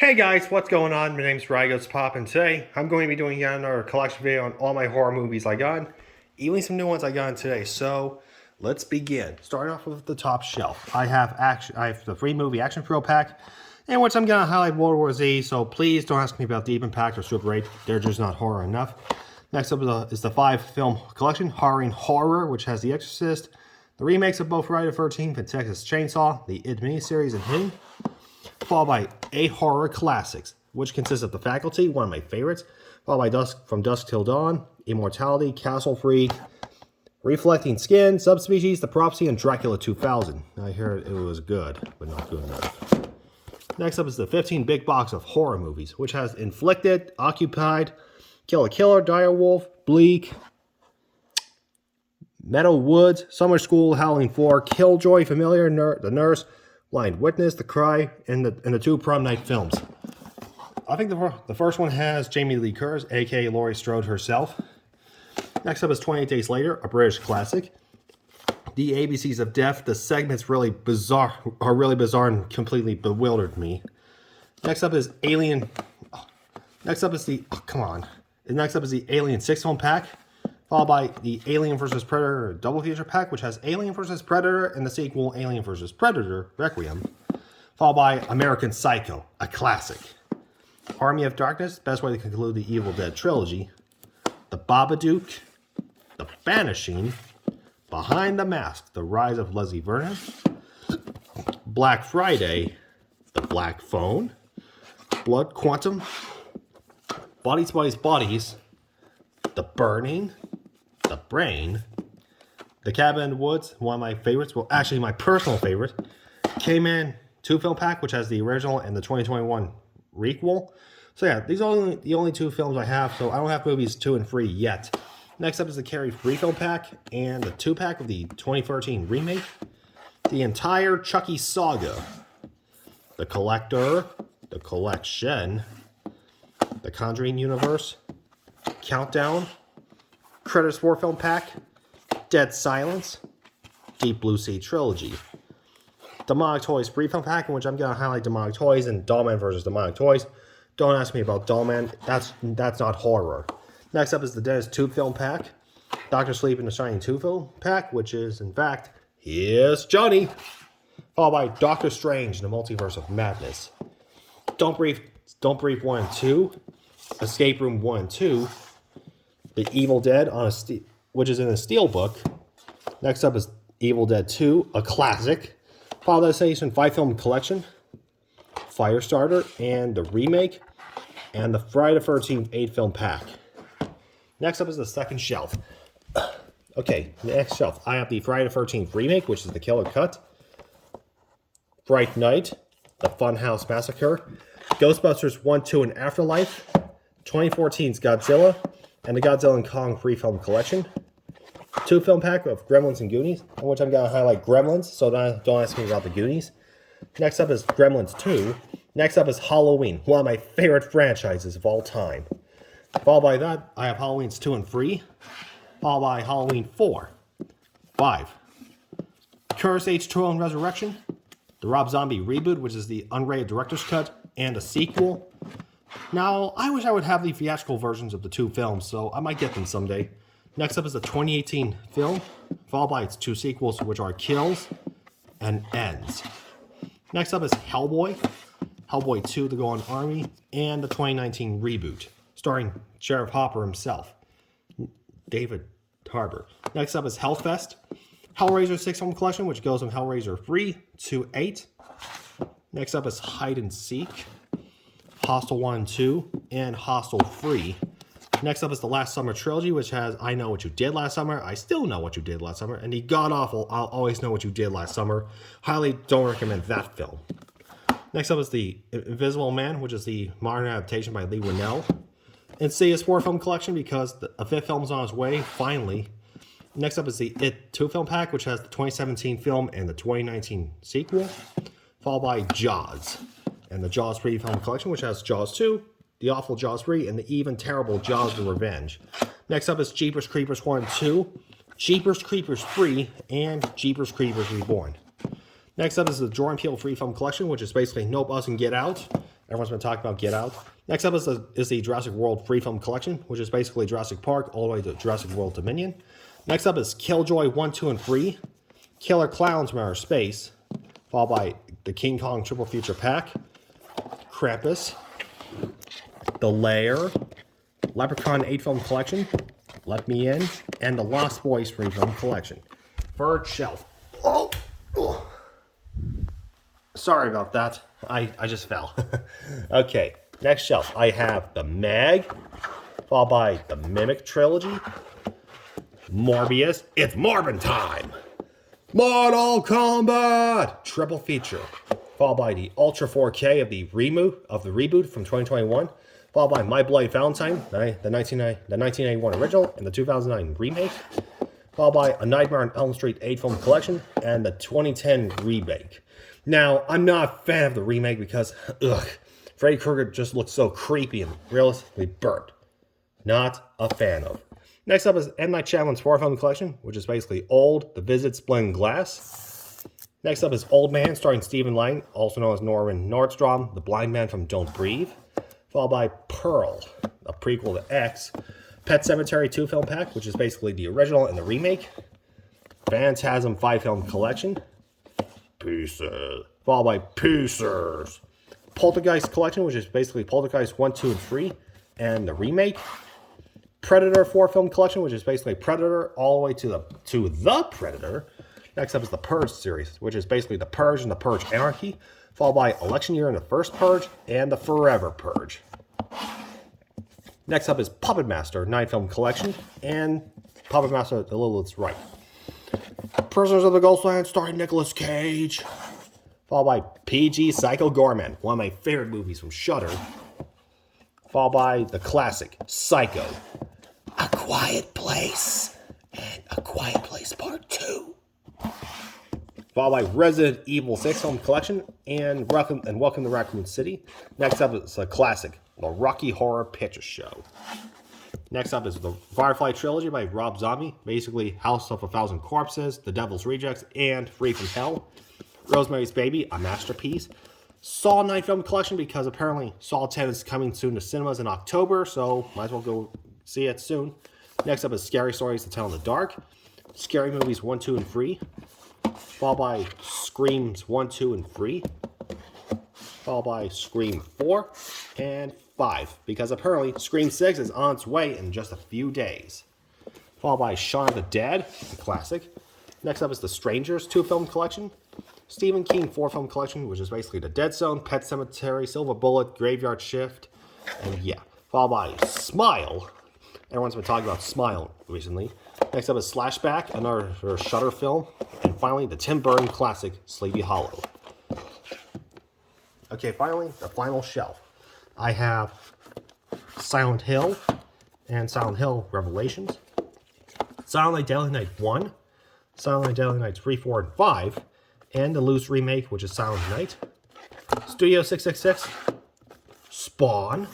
Hey guys, what's going on? My name's Rygos Pop, and today I'm going to be doing yet another collection video on all my horror movies I got, even some new ones I got today. So let's begin. Starting off with the top shelf, I have the free movie Action Hero pack, in which I'm gonna highlight World War Z. So please don't ask me about Deep Impact or Super 8; they're just not horror enough. Next up is the 5-film collection, Horror, which has The Exorcist, the remakes of both Friday the 13th and Texas Chainsaw, the It miniseries, and Hidden, followed by 8 horror classics, which consists of The Faculty, one of my favorites, followed by From Dusk Till Dawn, Immortality, Castle Freak, Reflecting Skin, Subspecies, The Prophecy, and Dracula 2000. I heard it was good, but not good enough. Next up is the 15 big box of horror movies, which has Inflicted, Occupied, Kill a Killer, Direwolf, Bleak, Meadow Woods, Summer School, Howling 4, Killjoy, Familiar, The Nurse, Blind Witness, The Cry, and the 2 prom night films. I think the first one has Jamie Lee Curtis, aka Laurie Strode herself. Next up is 28 Days Later, a British classic. The ABCs of Death. The segments really bizarre and completely bewildered me. Next up is Alien. Next up is the Alien 6-film pack, followed by the Alien vs. Predator double feature pack, which has Alien vs. Predator and the sequel Alien vs. Predator Requiem, followed by American Psycho, a classic. Army of Darkness, best way to conclude the Evil Dead trilogy. The Babadook, The Vanishing, Behind the Mask, The Rise of Leslie Vernon, Black Friday, The Black Phone, Blood Quantum, Bodies, Bodies, The Burning, The Brain, The Cabin in the Woods, one of my favorites, well actually my personal favorite, K-Man 2-film pack, which has the original and the 2021 requel. So yeah, these are the only 2 films I have, so I don't have movies 2 and 3 yet. Next up is the Carrie 3-film pack and the 2-pack of the 2013 remake, the entire Chucky saga, The Collector, The Collection, The Conjuring Universe, Countdown, Critters 4-film pack, Dead Silence, Deep Blue Sea trilogy, Demonic Toys 3-film pack, in which I'm going to highlight Demonic Toys and Dollman versus Demonic Toys. Don't ask me about Dollman, that's not horror. Next up is the Dennis 2-film pack, Doctor Sleep and the Shining 2-film pack, which is, in fact, Here's Johnny, followed by Doctor Strange and the Multiverse of Madness, Don't Breathe 1 and 2, Escape Room 1 and 2, The Evil Dead, which is in a Steelbook. Next up is Evil Dead 2, a classic, followed by the Station 5-film collection, Firestarter, and the remake, and the Friday the 13th 8-film pack. Next up is the second shelf. Okay, the next shelf. I have the Friday the 13th remake, which is the Killer Cut, Fright Night, the Funhouse Massacre, Ghostbusters 1, 2, and Afterlife, 2014's Godzilla, and the Godzilla and Kong 3-film collection, 2-film pack of Gremlins and Goonies, in which I'm going to highlight Gremlins, so don't ask me about the Goonies. Next up is Gremlins 2. Next up is Halloween, one of my favorite franchises of all time. Followed by that, I have Halloween's 2 and 3, followed by Halloween 4, 5, Curse H2O and Resurrection, the Rob Zombie reboot, which is the unrated director's cut, and a sequel. Now, I wish I would have the theatrical versions of the 2 films, so I might get them someday. Next up is the 2018 film, followed by its 2 sequels, which are Kills and Ends. Next up is Hellboy, Hellboy 2, The Golden Army, and the 2019 reboot, starring Sheriff Hopper himself, David Harbour. Next up is Hellfest, Hellraiser 6-film collection, which goes from Hellraiser 3 to 8. Next up is Hide and Seek, Hostel 1 and 2, and Hostel 3. Next up is the Last Summer trilogy, which has I Know What You Did Last Summer, I Still Know What You Did Last Summer, and the god-awful I'll Always Know What You Did Last Summer. Highly don't recommend that film. Next up is the Invisible Man, which is the modern adaptation by Lee Winnell. Insidious 4-film collection, because a 5th film is on its way, finally. Next up is the It 2-film pack, which has the 2017 film and the 2019 sequel, followed by Jaws, and the Jaws 3-film collection, which has Jaws 2, the awful Jaws 3, and the even terrible Jaws the Revenge. Next up is Jeepers Creepers 1 and 2, Jeepers Creepers 3, and Jeepers Creepers Reborn. Next up is the Jordan Peele 3-film collection, which is basically Nope, Us, and Get Out, Everyone's been talking about Get Out. Next up is the Jurassic World Free Film Collection, which is basically Jurassic Park all the way to Jurassic World Dominion. Next up is Killjoy 1, 2, and 3, Killer Clowns from Outer Space, followed by the King Kong Triple Feature Pack, Krampus, The Lair, Leprechaun 8 Film Collection, Let Me In, and the Lost Boys Free Film Collection. Third shelf. Oh! Sorry about that. I just fell. Okay, next shelf. I have the Meg, followed by the Mimic Trilogy, Morbius. It's Morbin time! Mortal Kombat! Triple feature. Followed by the Ultra 4K of the reboot from 2021. Followed by My Bloody Valentine, the 1981 original and the 2009 remake. Followed by A Nightmare on Elm Street 8 Film Collection and the 2010 remake. Now, I'm not a fan of the remake because, Freddy Krueger just looks so creepy and realistically burnt. Not a fan of. Next up is M. Night Shyamalan's 4 Film Collection, which is basically Old, The Visit, Splendid Glass. Next up is Old Man, starring Stephen Lang, also known as Norman Nordstrom, the blind man from Don't Breathe. Followed by Pearl, a prequel to X. Pet Sematary 2 Film Pack, which is basically the original and the remake. Phantasm 5 Film Collection. Pieces. Followed by Pieces. Poltergeist Collection, which is basically Poltergeist 1, 2, and 3, and the remake. Predator 4 Film Collection, which is basically Predator all the way to the Predator. Next up is the Purge series, which is basically the Purge and the Purge Anarchy, followed by Election Year and the First Purge, and the Forever Purge. Next up is Puppet Master 9 Film Collection, and Puppet Master The Lilith's Right. Prisoners of the Ghostland, starring Nicolas Cage. Followed by PG Psycho Goreman, one of my favorite movies from Shudder. Followed by the classic Psycho, A Quiet Place, and A Quiet Place Part 2. Followed by Resident Evil 6 Film Collection and Welcome to Raccoon City. Next up is a classic, The Rocky Horror Picture Show. Next up is the Firefly Trilogy by Rob Zombie, basically House of a Thousand Corpses, The Devil's Rejects, and Free from Hell. Rosemary's Baby, a masterpiece. Saw 9 Film Collection, because apparently Saw 10 is coming soon to cinemas in October, so might as well go see it soon. Next up is Scary Stories to Tell in the Dark. Scary Movies 1, 2, and 3. Followed by Screams 1, 2, and 3. Followed by Scream 4 and 5, because apparently Scream 6 is on its way in just a few days. Followed by Shaun of the Dead, a classic. Next up is The Strangers 2 Film Collection. Stephen King 4 Film Collection, which is basically The Dead Zone, Pet Sematary, Silver Bullet, Graveyard Shift, and yeah. Followed by Smile. Everyone's been talking about Smile recently. Next up is Slashback, another Shudder film. And finally, the Tim Burton classic, Sleepy Hollow. Okay, finally, the final shelf. I have Silent Hill and Silent Hill Revelations. Silent Night, Deadly Night 1. Silent Night, Deadly Night 3, 4, and 5. And the loose remake, which is Silent Night. Studio 666. Spawn.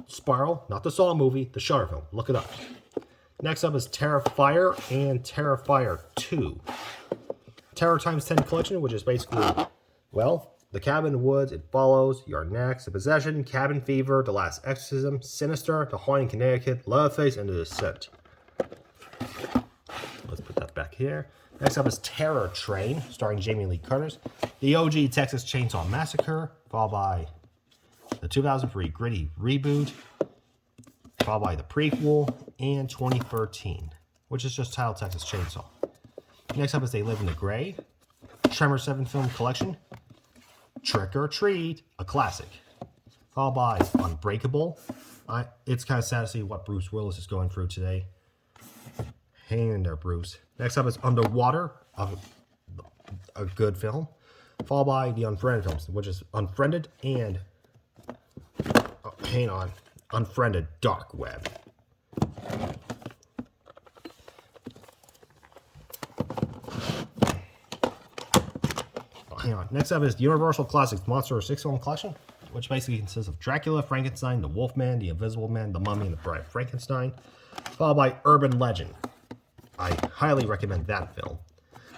Spiral, not the Saw movie, the Shudder film. Look it up. Next up is Terrifier and Terrifier 2. Terror Times 10 Collection, which is basically, well, The Cabin in the Woods, It Follows, You're Next, The Possession, Cabin Fever, The Last Exorcism, Sinister, The Haunting Connecticut, Leatherface, and The Descent. Let's put that back here. Next up is Terror Train, starring Jamie Lee Curtis. The OG Texas Chainsaw Massacre, followed by the 2003 Gritty reboot, followed by the prequel, and 2013, which is just titled Texas Chainsaw. Next up is They Live in the Gray, Tremor 7 Film Collection, Trick or Treat, a classic, followed by Unbreakable. It's kind of sad to see what Bruce Willis is going through today. Hang in there, Bruce. Next up is Underwater, a good film, followed by the Unfriended films, which is Unfriended and Unfriended Dark Web. Next up is the Universal Classics Monster 6 Film Collection, which basically consists of Dracula, Frankenstein, the Wolfman, the Invisible Man, the Mummy, and the Bride of Frankenstein, followed by Urban Legend. I highly recommend that film.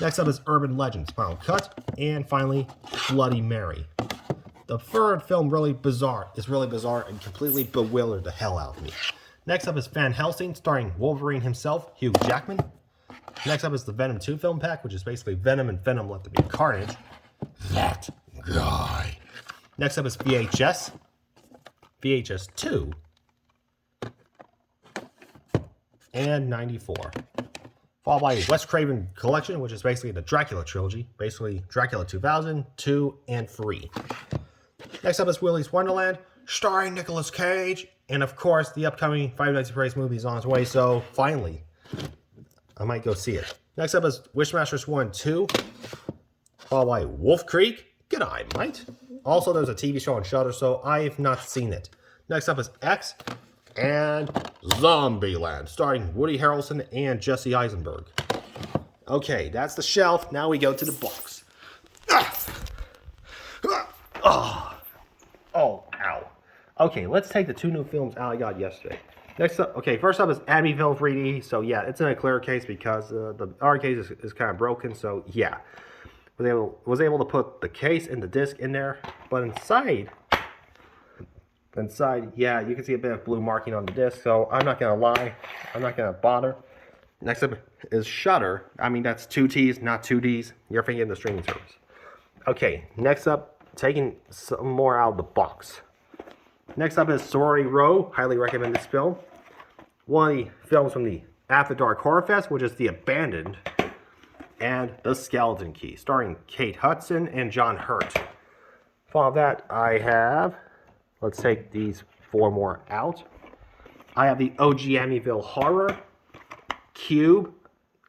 Next up is Urban Legends Final Cut, and finally Bloody Mary. The third film really bizarre and completely bewildered the hell out of me. Next up is Van Helsing, starring Wolverine himself, Hugh Jackman. Next up is the Venom 2 film pack, which is basically Venom and Venom Let There Be Carnage. That guy. Next up is VHS 2, and 94. Followed by Wes Craven Collection, which is basically the Dracula trilogy. Basically Dracula 2000, 2, and 3. Next up is Willy's Wonderland, starring Nicolas Cage. And of course, the upcoming Five Nights at Freddy's movie is on its way, so finally, I might go see it. Next up is Wishmasters 1, 2. Followed by Wolf Creek. G'day, mate. Also, there's a TV show on Shudder, so I've not seen it. Next up is X and Zombieland, starring Woody Harrelson and Jesse Eisenberg. Okay, that's the shelf. Now we go to the box. Oh, ow. Okay, let's take the 2 new films I got yesterday. Next up, okay, first up is Amityville 3D. So yeah, it's in a clear case because the R case is kind of broken. So yeah, was able to put the case and the disc in there, but inside, yeah, you can see a bit of blue marking on the disc. So I'm not gonna lie, I'm not gonna bother. Next up is Shudder. I mean, that's 2 T's, not 2 D's. You're thinking the streaming service. Okay, next up, taking some more out of the box. Next up is Sorority Row. Highly recommend this film. One of the films from the After Dark Horror Fest, which is The Abandoned, and The Skeleton Key, starring Kate Hudson and John Hurt. Following that, I have, let's take these 4 more out. I have the OG Amityville Horror, Cube,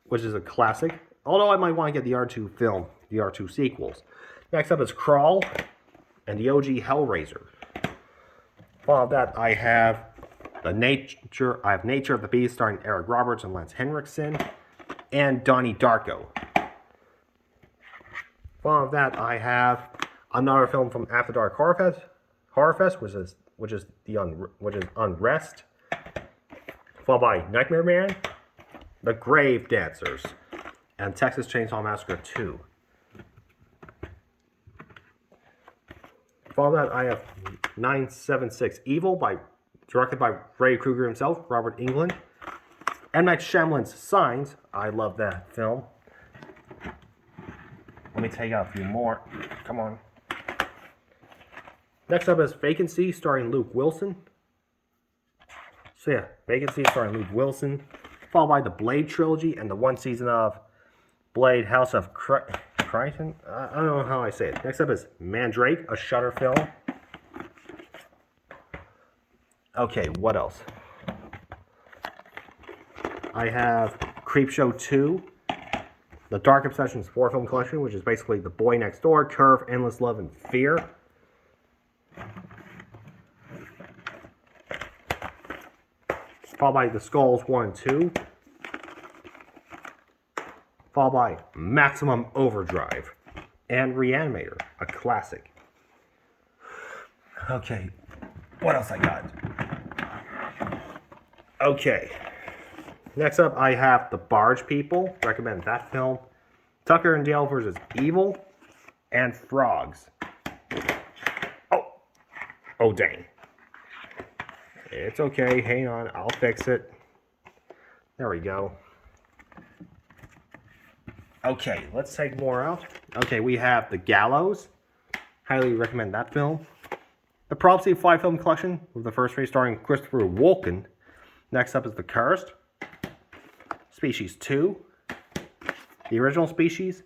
which is a classic, although I might want to get the R2 film, the R2 sequels. Next up is Crawl and the OG Hellraiser. Following that, I have Nature of the Beast, starring Eric Roberts and Lance Henriksen, and Donnie Darko. Following that, I have another film from After Dark Horror Fest, which is Unrest. Followed by Nightmare Man, The Grave Dancers, and Texas Chainsaw Massacre 2. Following that, I have 976 Evil, directed by Freddy Krueger himself, Robert Englund. M. Night Shyamalan's Signs. I love that film. Let me take out a few more. Come on. Next up is Vacancy, starring Luke Wilson. So yeah, Vacancy, starring Luke Wilson. Followed by the Blade trilogy and the 1 season of Blade House of Crichton. I don't know how I say it. Next up is Mandrake, a Shudder film. Okay, what else? I have Creepshow 2, the Dark Obsessions 4 film collection, which is basically The Boy Next Door, Curve, Endless Love, and Fear. Followed by The Skulls 1 and 2. Followed by Maximum Overdrive and Reanimator, a classic. Okay, what else I got? Okay, next up I have The Barge People, recommend that film. Tucker and Dale vs. Evil, and Frogs. Oh dang. It's okay, hang on, I'll fix it. There we go. Okay, let's take more out. Okay, we have The Gallows. Highly recommend that film. The Prophecy 5 film collection, with the first 3 starring Christopher Walken. Next up is The Cursed, Species 2, The Original Species,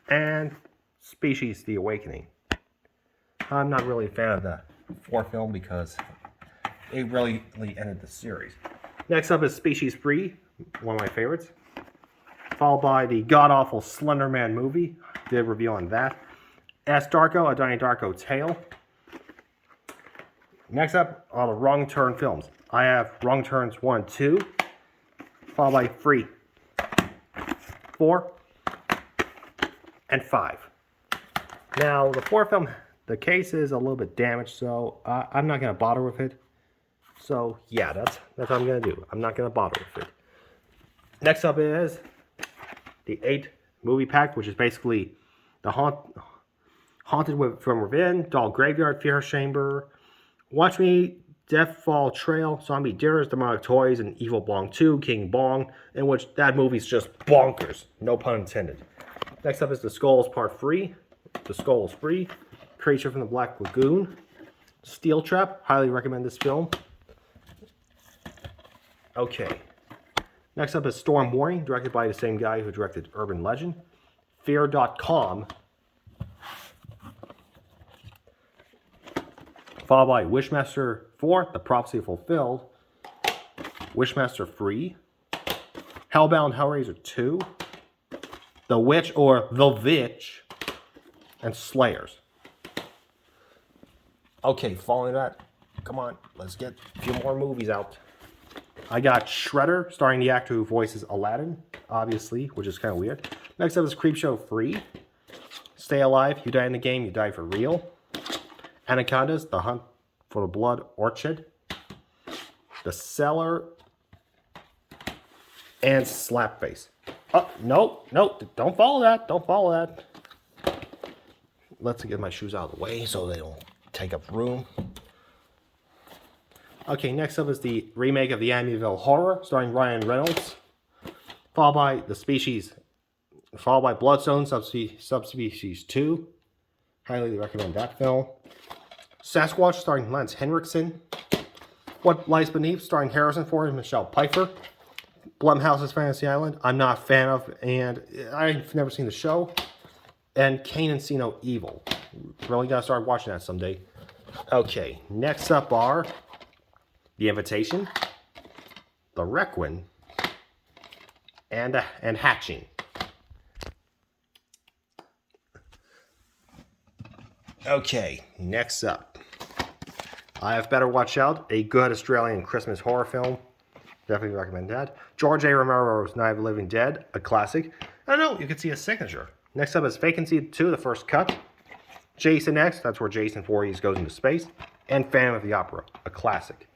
and Species The Awakening. I'm not really a fan of the 4th film because it really ended the series. Next up is Species 3, one of my favorites. Followed by the god-awful Slender Man movie. Did a review on that. S. Darko, a Donnie Darko tale. Next up are the Wrong Turn films. I have Wrong Turns 1 and 2. Followed by 3, 4, and 5. Now, the 4th film, the case is a little bit damaged, so I'm not going to bother with it. So, yeah, that's what I'm going to do. I'm not going to bother with it. Next up is the 8 movie pack, which is basically the From Within, Doll Graveyard, Fear Chamber, Watch Me, Deathfall Trail, Zombie Dearest, Demonic Toys, and Evil Bong 2, King Bong, in which that movie's just bonkers. No pun intended. Next up is The Skulls Part 3. The Skull is Free. Creature from the Black Lagoon. Steel Trap. Highly recommend this film. Okay. Next up is Storm Warning, directed by the same guy who directed Urban Legend. Fear.com. Followed by Wishmaster 4, The Prophecy Fulfilled. Wishmaster Free. Hellbound Hellraiser 2. The Witch or The Vitch. And Slayers. Okay, following that, come on, let's get a few more movies out. I got Shredder, starring the actor who voices Aladdin, obviously, which is kind of weird. Next up is Creepshow Free. Stay Alive, You Die in the Game, You Die for Real. Anacondas, The Hunt for the Blood Orchid. The Cellar. And Slapface. Oh, no, don't follow that. Don't follow that. Let's get my shoes out of the way so they don't take up room. Okay, next up is the remake of the Amityville Horror, starring Ryan Reynolds. Followed by Bloodstone Subspecies 2. Highly recommend that film. Sasquatch, starring Lance Henriksen. What Lies Beneath, starring Harrison Ford and Michelle Pfeiffer. Blumhouse's Fantasy Island, I'm not a fan of, and I've never seen the show. And Kane Encino Evil. Really gotta start watching that someday. Okay, next up are The Invitation, The Requiem, and Hatching. Okay, next up, I Have Better Watch Out, a good Australian Christmas horror film. Definitely recommend that. George A. Romero's Night of the Living Dead, a classic. I don't know, you can see a signature. Next up is Vacancy 2, the first cut. Jason X, that's where Jason Voorhees goes into space. And Phantom of the Opera, a classic.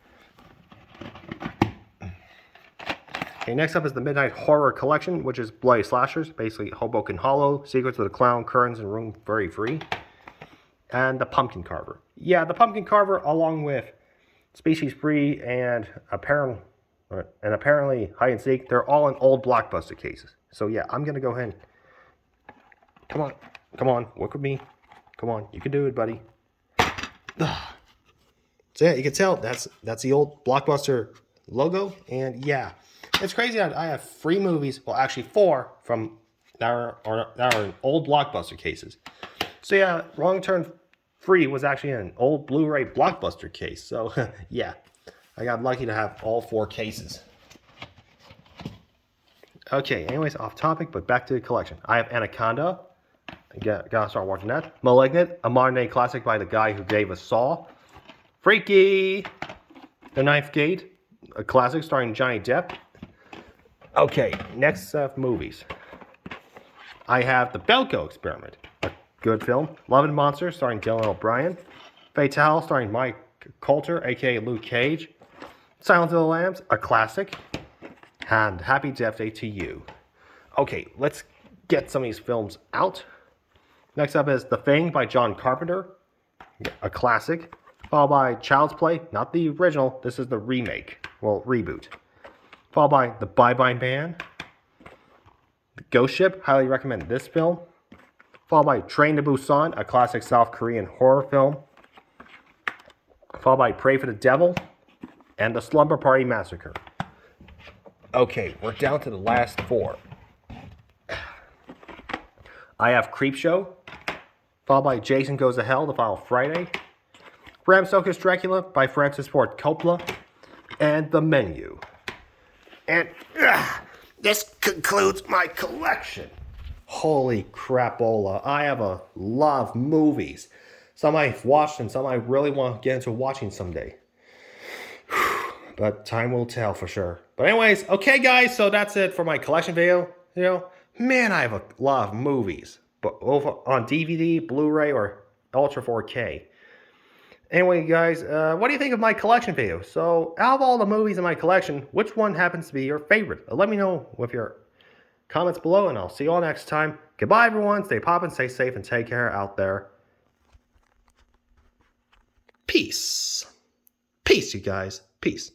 Okay, next up is the Midnight Horror Collection, which is bloody slashers, basically Hoboken Hollow, Secrets of the Clown, Curtains, and Room Very Free. And the Pumpkin Carver. Yeah, the Pumpkin Carver, along with Species Free and apparently Hide and Seek, they're all in old Blockbuster cases. So yeah, I'm going to go ahead and... Come on, work with me. Come on, you can do it, buddy. So yeah, you can tell that's the old Blockbuster logo, and yeah, it's crazy that I have 3 movies, well actually 4 from that are in old Blockbuster cases. So yeah, Wrong Turn Free was actually in an old Blu-ray Blockbuster case. So yeah, I got lucky to have all 4 cases. Okay, anyways, off topic, but back to the collection. I have Anaconda. Gotta start watching that. Malignant, a modern day classic by the guy who gave us Saw. Freaky, The Ninth Gate, a classic starring Johnny Depp. Okay, next movies. I have The Belko Experiment, a good film. Love and Monsters, starring Dylan O'Brien. Fatale, starring Mike Coulter, aka Luke Cage. Silence of the Lambs, a classic. And Happy Death Day to You. Okay, let's get some of these films out. Next up is The Thing by John Carpenter, a classic. Followed by Child's Play, not the original, this is the remake, well, reboot. Followed by The Bye Bye Man. The Ghost Ship, highly recommend this film. Followed by Train to Busan, a classic South Korean horror film. Followed by Pray for the Devil and The Slumber Party Massacre. Okay, we're down to the last 4. I have Creepshow, followed by Jason Goes to Hell, The Final Friday. Bram Stoker's Dracula by Francis Ford Coppola. And The Menu. And this concludes my collection. Holy crapola. I have a lot of movies. Some I've watched and some I really want to get into watching someday. But time will tell for sure. But anyways, okay guys, so that's it for my collection video. You know, man, I have a lot of movies. But over on DVD, Blu-ray, or Ultra 4K. Anyway, guys, what do you think of my collection video? So, out of all the movies in my collection, which one happens to be your favorite? Let me know with your comments below, and I'll see you all next time. Goodbye, everyone. Stay poppin', stay safe, and take care out there. Peace. Peace, you guys. Peace.